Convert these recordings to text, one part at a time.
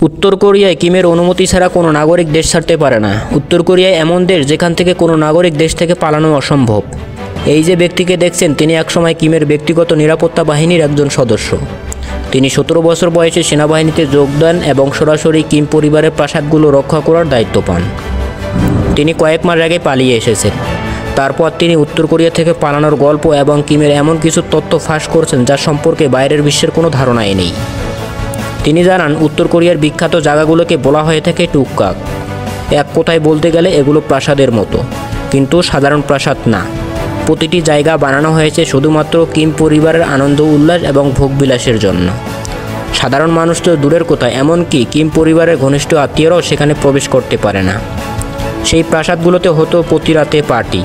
উত্তর কোরিয়ায় কিমের অনুমতি ছাড়া কোনো নাগরিক দেশ ছাড়তে পারে না। উত্তর কোরিয়ায় এমন দেশ যেখান থেকে কোনো নাগরিক দেশ থেকে পালানো অসম্ভব। এই যে ব্যক্তিকে দেখছেন তিনি একসময় কিমের ব্যক্তিগত নিরাপত্তা বাহিনীর একজন সদস্য। তিনি 17 বছর বয়সে সেনাবাহিনীতে যোগ দেন এবং সরাসরি কিম পরিবারের প্রাসাদগুলো রক্ষা করার দায়িত্ব পান। তিনি কয়েক মাস আগে পালিয়ে এসেছেন। তারপর তিনি উত্তর কোরিয়া থেকে পালানোর গল্প এবং কিমের এমন কিছু তথ্য ফাঁস করছেন যা সম্পর্কে বাইরের বিশ্বের কোনো ধারণাই নেই। তিনি জানান উত্তর কোরিয়ার বিখ্যাত জায়গাগুলোকে বলা হয়ে থাকে টুকটাক। এক কথায় বলতে গেলে এগুলো প্রাসাদের মতো, কিন্তু সাধারণ প্রাসাদ না। প্রতিটি জায়গা বানানো হয়েছে শুধুমাত্র কিম পরিবারের আনন্দ উল্লাস এবং ভোগবিলাসের জন্য। সাধারণ মানুষ তো দূরের কথা, এমনকি কিম পরিবারের ঘনিষ্ঠ আত্মীয়রাও সেখানে প্রবেশ করতে পারে না। সেই প্রাসাদগুলোতে হতো প্রতি রাতে পার্টি।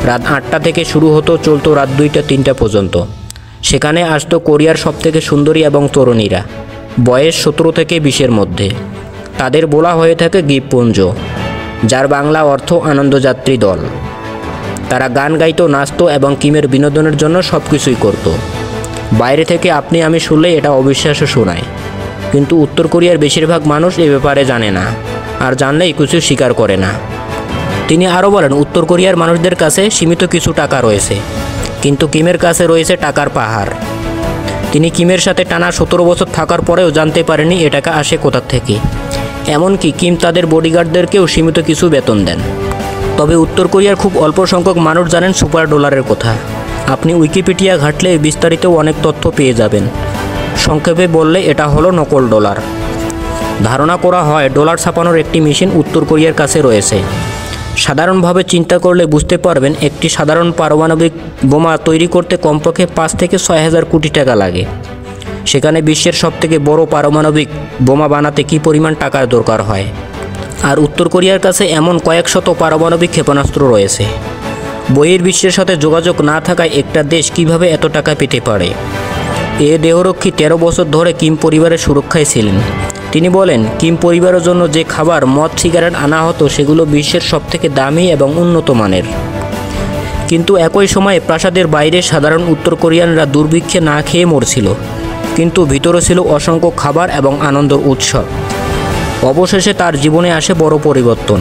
রাত 8টা থেকে শুরু হতো, চলতো রাত 2টা-3টা পর্যন্ত। সেখানে আসতো কোরিয়ার সবথেকে সুন্দরী এবং তরুণীরা, বয়স 17 থেকে 20-এর মধ্যে। তাদের বলা হয়ে থাকে দ্বীপপুঞ্জ, যার বাংলা অর্থ আনন্দযাত্রী দল। তারা গান গাইতো, নাচতো এবং কিমের বিনোদনের জন্য সব কিছুই করত। বাইরে থেকে আপনি আমি শুনলে এটা অবিশ্বাস্য শোনায়, কিন্তু উত্তর কোরিয়ার বেশিরভাগ মানুষ এ ব্যাপারে জানে না, আর জানলেই কিছু স্বীকার করে না। তিনি আরও বলেন উত্তর কোরিয়ার মানুষদের কাছে সীমিত কিছু টাকা রয়েছে, কিন্তু কিমের কাছে রয়েছে টাকার পাহাড়। তিনি কিমের সাথে টানা 17 বছর থাকার পরেও জানতে পারেনি এ টাকা আসে কোথা থেকে। এমনকি কিম তাদের বডিগার্ডদেরকেও সীমিত কিছু বেতন দেন। তবে উত্তর কোরিয়ার খুব অল্প সংখ্যক মানুষ জানেন সুপার ডলারের কথা। আপনি উইকিপিডিয়া ঘাঁটলে বিস্তারিত অনেক তথ্য পেয়ে যাবেন। সংক্ষেপে বললে এটা হলো নকল ডলার। ধারণা করা হয় ডলার ছাপানোর একটি মেশিন উত্তর কোরিয়ার কাছে রয়েছে। সাধারণভাবে চিন্তা করলে বুঝতে পারবেন একটি সাধারণ পারমাণবিক বোমা তৈরি করতে কমপক্ষে 5 থেকে 6 হাজার কোটি টাকা লাগে। সেখানে বিশ্বের সবথেকে বড় পারমাণবিক বোমা বানাতে কী পরিমাণ টাকার দরকার হয়। আর উত্তর কোরিয়ার কাছে এমন কয়েক শত পারমাণবিক ক্ষেপণাস্ত্র রয়েছে। বহির্বিশ্বের সাথে যোগাযোগ না থাকায় একটা দেশ কিভাবে এত টাকা পেতে পারে। এ দেহরক্ষী 13 বছর ধরে কিম পরিবারের সুরক্ষায় ছিলেন। তিনি বলেন কিম পরিবারের জন্য যে খাবার, মদ, সিগারেট আনা হতো সেগুলো বিশ্বের সবথেকে দামি এবং উন্নত মানের। কিন্তু একই সময়ে প্রাসাদের বাইরে সাধারণ উত্তর কোরিয়ানরা দুর্ভিক্ষে না খেয়ে মরছিল, কিন্তু ভিতরে ছিল অসংখ্য খাবার এবং আনন্দের উৎসব। অবশেষে তার জীবনে আসে বড় পরিবর্তন।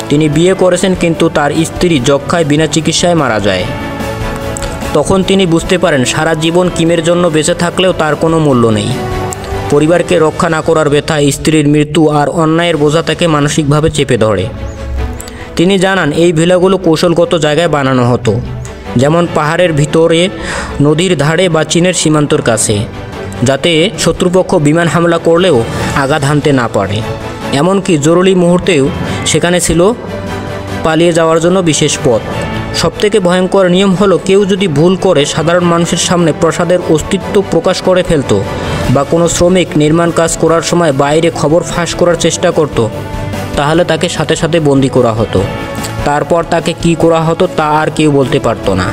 তিনি বিয়ে করেছেন, কিন্তু তার স্ত্রী যক্ষ্মায় বিনা চিকিৎসায় মারা যায়। তখন তিনি বুঝতে পারেন সারা জীবন কিমের জন্য বেঁচে থাকলেও তার কোনো মূল্য নেই। পরিবারকে রক্ষা না করার ব্যথা, স্ত্রীর মৃত্যু আর অন্যায়ের বোঝা তাকে মানসিকভাবে চেপে ধরে। তিনি জানান এই ভিলাগুলো কৌশলগত জায়গায় বানানো হতো, যেমন পাহাড়ের ভিতরে, নদীর ধারে বা চীনের সীমান্তর কাছে, যাতে শত্রুপক্ষ বিমান হামলা করলেও আঘাত হানতে না পারে। এমনকি জরুরি মুহূর্তেও সেখানে ছিল পালিয়ে যাওয়ার জন্য বিশেষ পথ। সবথেকে ভয়ঙ্কর নিয়ম হলো কেউ যদি ভুল করে সাধারণ মানুষের সামনে প্রাসাদের অস্তিত্ব প্রকাশ করে ফেলত, বা কোনো শ্রমিক নির্মাণ কাজ করার সময় বাইরে খবর ফাঁস করার চেষ্টা করত, তাহলে তাকে সাথে সাথে বন্দি করা হতো। তারপর তাকে কি করা হতো তা আর কেউ বলতে পারত না।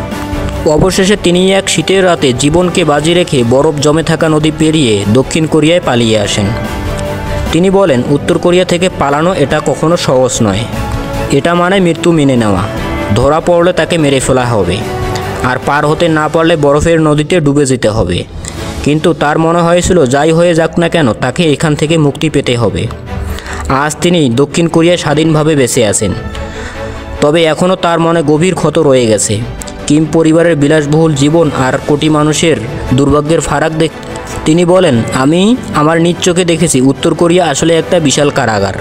অবশেষে তিনি এক শীতের রাতে জীবনকে বাজি রেখে বরফ জমে থাকা নদী পেরিয়ে দক্ষিণ কোরিয়ায় পালিয়ে আসেন। তিনি বলেন উত্তর কোরিয়া থেকে পালানো এটা কখনো সহজ নয়। এটা মানে মৃত্যু মেনে নেওয়া। ধরা পড়লে তাকে মেরে ফেলা হবে, আর পার হতে না পারলে বরফের নদীতে ডুবে যেতে হবে। কিন্তু তার মনে হয়েছিল যাই হয়ে যাক না কেন তাকে এখান থেকে মুক্তি পেতে হবে। আজ তিনি দক্ষিণ কোরিয়ায় স্বাধীনভাবে বেঁচে আছেন, তবে এখনও তার মনে গভীর ক্ষত রয়ে গেছে। কিম পরিবারের বিলাসবহুল জীবন আর কোটি মানুষের দুর্ভাগ্যের ফারাক তিনি বলেন আমি আমার নিজ চোখে দেখেছি উত্তর কোরিয়া আসলে একটা বিশাল কারাগার।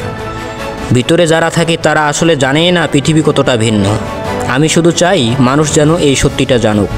ভিতরে যারা থাকে তারা আসলে জানেই না পৃথিবী কতটা ভিন্ন। আমি শুধু চাই মানুষ যেন এই সত্যিটা জানুক।